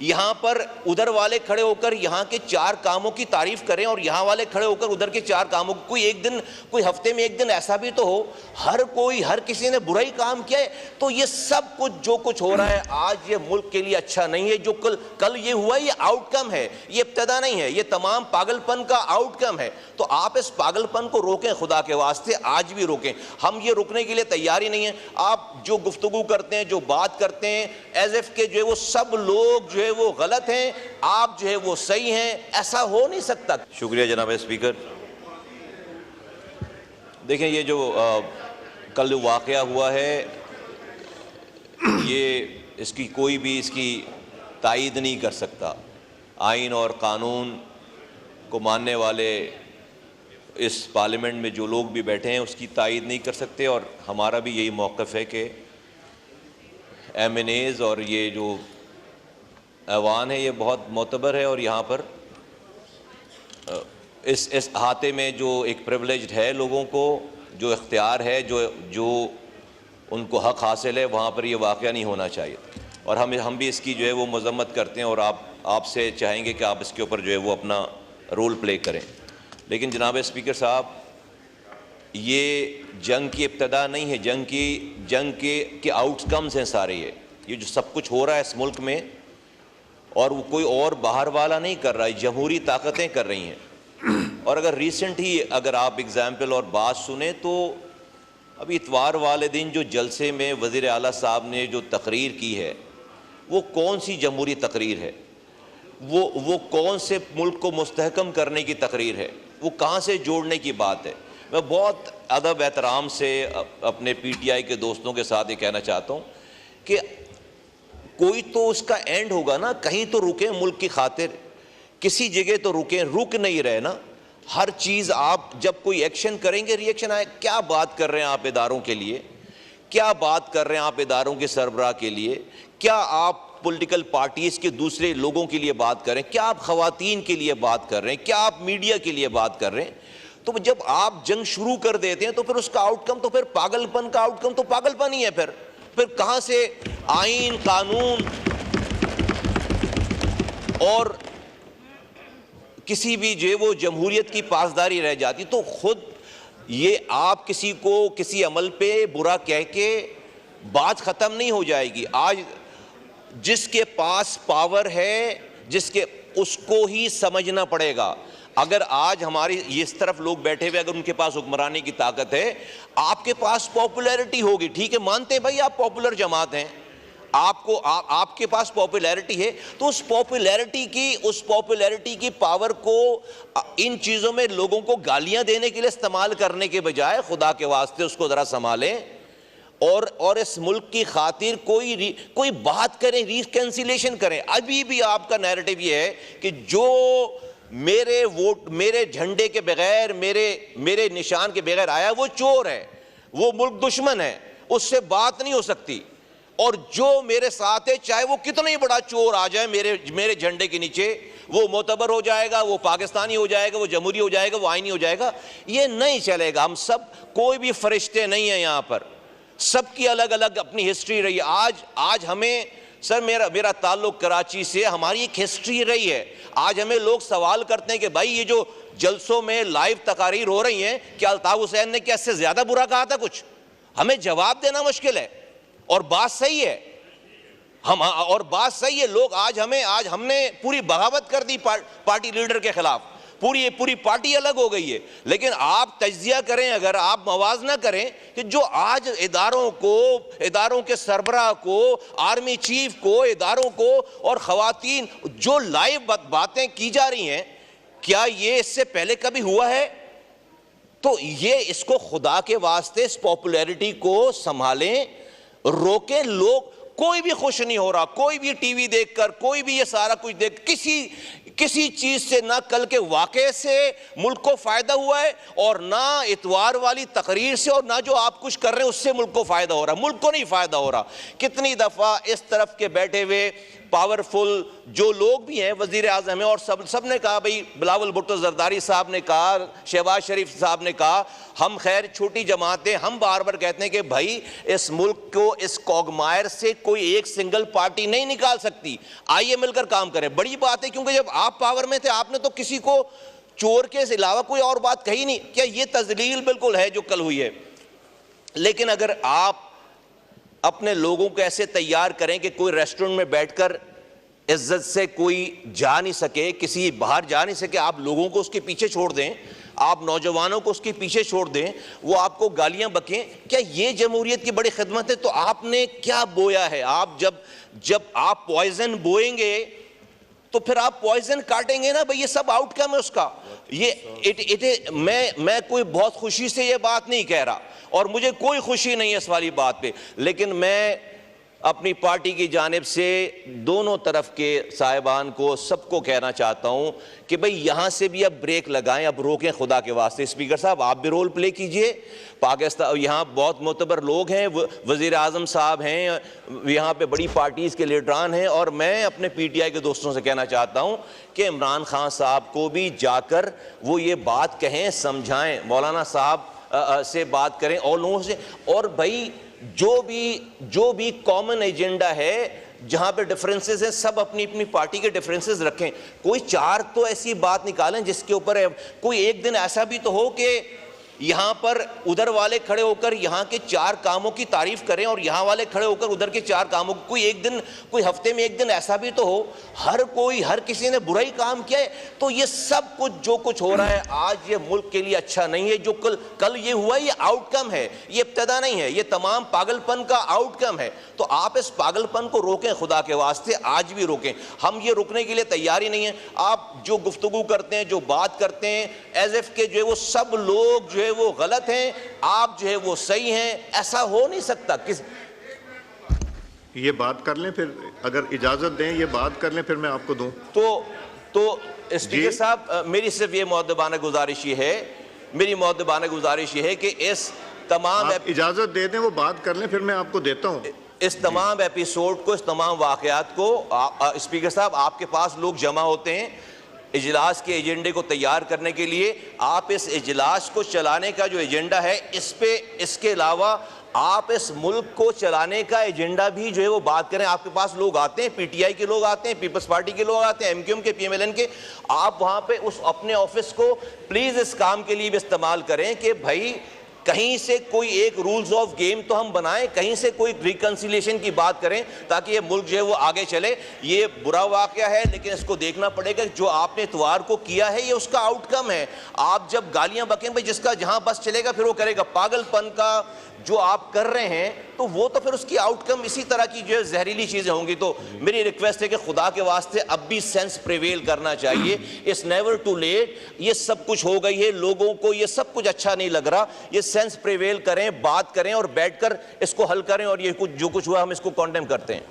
यहाँ पर उधर वाले खड़े होकर यहाँ के 4 कामों की तारीफ करें और यहाँ वाले खड़े होकर उधर के 4 कामों को, कोई एक दिन, कोई हफ्ते में एक दिन ऐसा भी तो हो हर किसी ने बुरा ही काम किया है। तो ये सब कुछ जो कुछ हो रहा है आज ये मुल्क के लिए अच्छा नहीं है। जो कल ये हुआ ये आउटकम है, ये इब्तदा नहीं है, ये तमाम पागलपन का आउटकम है। तो आप इस पागलपन को रोकें, खुदा के वास्ते आज भी रोकें। हम ये रुकने के लिए तैयार ही नहीं है। आप जो गुफ्तगू करते हैं, जो बात करते हैं, एज इफ के जो है वो सब लोग जो है वो गलत हैं, आप जो है वो सही हैं, ऐसा हो नहीं सकता। शुक्रिया जनाब स्पीकर। देखें, ये जो कल वाक़या हुआ है ये इसकी कोई भी इसकी तायीद नहीं कर सकता। आइन और कानून को मानने वाले इस पार्लियामेंट में जो लोग भी बैठे हैं उसकी तायीद नहीं कर सकते। और हमारा भी यही मौक़िफ़ है कि MNAs और ये जो ऐवान है ये बहुत मोतबर है और यहाँ पर इस अहाते में जो एक प्रिविलेज्ड है लोगों को, जो इख्तियार है, जो उनको हक़ हासिल है, वहाँ पर ये वाक़या नहीं होना चाहिए। और हम भी इसकी जो है वो मज़म्मत करते हैं और आपसे चाहेंगे कि आप इसके ऊपर जो है वो अपना रोल प्ले करें। लेकिन जनाब स्पीकर साहब, ये जंग की इब्तदा नहीं है, जंग के आउटकम्स हैं सारे। ये जो सब कुछ हो रहा है इस मुल्क में, और वो कोई और बाहर वाला नहीं कर रहा है, जमहूरी ताकतें कर रही हैं। और अगर रिसेंट ही अगर आप एग्ज़ाम्पल और बात सुने तो अभी इतवार वाले दिन जो जलसे में वज़ीर आला साहब ने जो तकरीर की है वो कौन सी जमहूरी तकरीर है? वो कौन से मुल्क को मुस्तहकम करने की तकरीर है? वो कहाँ से जोड़ने की बात है? मैं बहुत अदब एहतराम से अपने PTI के दोस्तों के साथ ये कहना चाहता हूँ कि कोई तो उसका एंड होगा ना, कहीं तो रुकें मुल्क की खातिर, किसी जगह तो रुकें। रुक नहीं रहे ना, हर चीज़ आप जब कोई एक्शन करेंगे रिएक्शन आए। क्या बात कर रहे हैं आप इदारों के लिए? क्या बात कर रहे हैं आप इदारों के सरबराह के लिए? क्या आप पॉलिटिकल पार्टीज़ के दूसरे लोगों के लिए बात कर रहे हैं? क्या आप ख़वातीन के लिए बात कर रहे हैं? क्या आप मीडिया के लिए बात कर रहे हैं? तो जब आप जंग शुरू कर देते हैं तो फिर उसका आउटकम तो फिर पागलपन का आउटकम तो पागलपन ही है। फिर कहाँ से आइन, कानून और किसी भी जो है वो जमहूरियत की पासदारी रह जाती? तो खुद ये आप किसी को किसी अमल पे बुरा कह के बात ख़त्म नहीं हो जाएगी। आज जिसके पास पावर है, उसको ही समझना पड़ेगा। अगर आज हमारी इस तरफ लोग बैठे हुए, अगर उनके पास हुक्मरानी की ताकत है, आपके पास पॉपुलैरिटी होगी, ठीक है, मानते हैं भाई आप पॉपुलर जमात हैं, आपके पास पॉपुलैरिटी है, तो उस पॉपुलैरिटी की पावर को इन चीज़ों में लोगों को गालियां देने के लिए इस्तेमाल करने के बजाय खुदा के वास्ते उसको ज़रा संभालें और इस मुल्क की खातिर कोई बात करें, रिकन्सिलेशन करें। अभी भी आपका नैरेटिव ये है कि जो मेरे झंडे के बगैर, मेरे निशान के बगैर आया वो चोर है, वो मुल्क दुश्मन है, उससे बात नहीं हो सकती। और जो मेरे साथ है, चाहे वो कितना ही बड़ा चोर आ जाए मेरे झंडे के नीचे, वो मोतबर हो जाएगा, वो पाकिस्तानी हो जाएगा, वो जमहूरी हो जाएगा, वो आईनी हो जाएगा। ये नहीं चलेगा। हम सब कोई भी फरिश्ते नहीं है यहाँ पर, सबकी अलग अलग अपनी हिस्ट्री रही है। आज हमें सर, मेरा ताल्लुक कराची से, हमारी एक हिस्ट्री रही है। आज हमें लोग सवाल करते हैं कि भाई ये जो जलसों में लाइव तकारीर हो रही हैं, क्या अल्ताफ हुसैन ने क्या इससे ज़्यादा बुरा कहा था कुछ? हमें जवाब देना मुश्किल है। और बात सही है, बात सही है। लोग आज हमने पूरी बगावत कर दी पार्टी लीडर के खिलाफ, पूरी पार्टी अलग हो गई है। लेकिन आप तज्जिया करें, अगर आप मवाजना करें कि जो आज इदारों के सरबराह को, आर्मी चीफ को, इदारों को और ख़वातीन जो लाइव बातें की जा रही हैं, क्या ये इससे पहले कभी हुआ है? तो ये इसको खुदा के वास्ते इस पॉपुलैरिटी को संभालें, रोकें। लोग कोई भी खुश नहीं हो रहा, कोई भी टीवी देखकर, कोई भी ये सारा कुछ देख, किसी चीज से, ना कल के वाक़े से मुल्क को फायदा हुआ है और ना इतवार वाली तकरीर से, और ना जो आप कुछ कर रहे हैं उससे मुल्क को फायदा हो रहा है। मुल्क को नहीं फायदा हो रहा। कितनी दफा इस तरफ के बैठे हुए पावरफुल जो लोग भी हैं, वजीर आजम है, और सब ने कहा, भाई बिलावल भुट्टो जरदारी साहब ने कहा, शहबाज शरीफ साहब ने कहा, हम खैर छोटी जमातें, हम बार बार कहते हैं कि भाई इस मुल्क को इस कॉगमायर से कोई एक सिंगल पार्टी नहीं निकाल सकती, आइए मिलकर काम करें। बड़ी बात है, क्योंकि जब आप पावर में थे आपने तो किसी को चोर के अलावा कोई और बात कही नहीं। क्या ये तजलील बिल्कुल है जो कल हुई है। लेकिन अगर आप अपने लोगों को ऐसे तैयार करें कि कोई रेस्टोरेंट में बैठकर इज्जत से कोई जा नहीं सके, किसी बाहर जा नहीं सके, आप लोगों को उसके पीछे छोड़ दें, आप नौजवानों को उसके पीछे छोड़ दें, वो आपको गालियां बकें, क्या ये जमहूरियत की बड़ी खिदमत है? तो आपने क्या बोया है? आप जब आप पॉइजन बोएंगे तो फिर आप पॉइजन काटेंगे ना भाई, ये सब आउटकम है उसका। ये मैं कोई बहुत खुशी से ये बात नहीं कह रहा, और मुझे कोई खुशी नहीं है इस वाली बात पे, लेकिन मैं अपनी पार्टी की जानिब से दोनों तरफ के साहिबान को, सबको कहना चाहता हूं कि भाई यहां से भी अब ब्रेक लगाएं, अब रोकें खुदा के वास्ते। स्पीकर साहब आप भी रोल प्ले कीजिए। पाकिस्तान यहां बहुत मोतबर लोग हैं, वजीर आजम साहब हैं, यहां पे बड़ी पार्टीज के लीडरान हैं, और मैं अपने PTI के दोस्तों से कहना चाहता हूं कि इमरान खान साहब को भी जाकर वो ये बात कहें, समझाएं, मौलाना साहब से बात करें और लोगों से। और भाई जो भी कॉमन एजेंडा है, जहां पे डिफरेंसेस हैं, सब अपनी अपनी पार्टी के डिफरेंसेस रखें। कोई चार तो ऐसी बात निकालें जिसके ऊपर कोई एक दिन ऐसा भी तो हो कि यहां पर उधर वाले खड़े होकर यहां के चार कामों की तारीफ करें और यहां वाले खड़े होकर उधर के चार कामों को। कोई एक दिन, कोई हफ्ते में एक दिन ऐसा भी तो हो, हर किसी ने बुरा ही काम किया है। तो ये सब कुछ जो कुछ हो रहा है आज, ये मुल्क के लिए अच्छा नहीं है। जो कल ये हुआ, ये आउटकम है, ये इब्तदा नहीं है, ये तमाम पागलपन का आउटकम है। तो आप इस पागलपन को रोकें, खुदा के वास्ते आज भी रोकें। हम ये रुकने के लिए तैयार ही नहीं है। आप जो गुफ्तगू करते हैं, जो बात करते हैं, एज इफ के जो है वो सब लोग जो है वो गलत हैं, आप जो है वो सही हैं, ऐसा हो नहीं सकता। ये बात कर लें, फिर अगर इजाजत दें ये बात कर लें, फिर मैं आपको दूं। तो स्पीकर साहब मेरी सिर्फ ये मुअद्दबाना गुजारिश ये है कि इस तमाम इजाजत दे दें, वो बात कर लें, फिर मैं आपको देता हूं। इस तमाम एपिसोड को, इस तमाम वाकयात को स्पीकर साहब आपके पास लोग जमा होते हैं इजलास के एजेंडे को तैयार करने के लिए। आप इस इजलास को चलाने का जो एजेंडा है, इसके अलावा आप इस मुल्क को चलाने का एजेंडा भी जो है वो बात करें। आपके पास लोग आते हैं, PTI के लोग आते हैं, पीपल्स पार्टी के लोग आते हैं, MQM के, PMLN के। आप वहां पे उस अपने ऑफिस को प्लीज इस काम के लिए भी इस्तेमाल करें कि भाई कहीं से कोई एक रूल्स ऑफ गेम तो हम बनाएं, कहीं से कोई रिकंसिलिएशन की बात करें, ताकि ये मुल्क जो है वो आगे चले। ये बुरा वाकया है, लेकिन इसको देखना पड़ेगा जो आपने इतवार को किया है, ये उसका आउटकम है। आप जब गालियां बकें भाई, जिसका जहां बस चलेगा फिर वो करेगा, पागलपन का जो आप कर रहे हैं, तो वो तो फिर उसकी आउटकम इसी तरह की जो है जहरीली चीजें होंगी। तो मेरी रिक्वेस्ट है कि खुदा के वास्ते अब भी सेंस प्रिवेल करना चाहिए। It's never too late. ये सब कुछ हो गई है, लोगों को ये सब कुछ अच्छा नहीं लग रहा। ये सेंस प्रिवेल करें, बात करें और बैठकर इसको हल करें, और ये कुछ जो कुछ हुआ हम इसको कॉन्डेम करते हैं।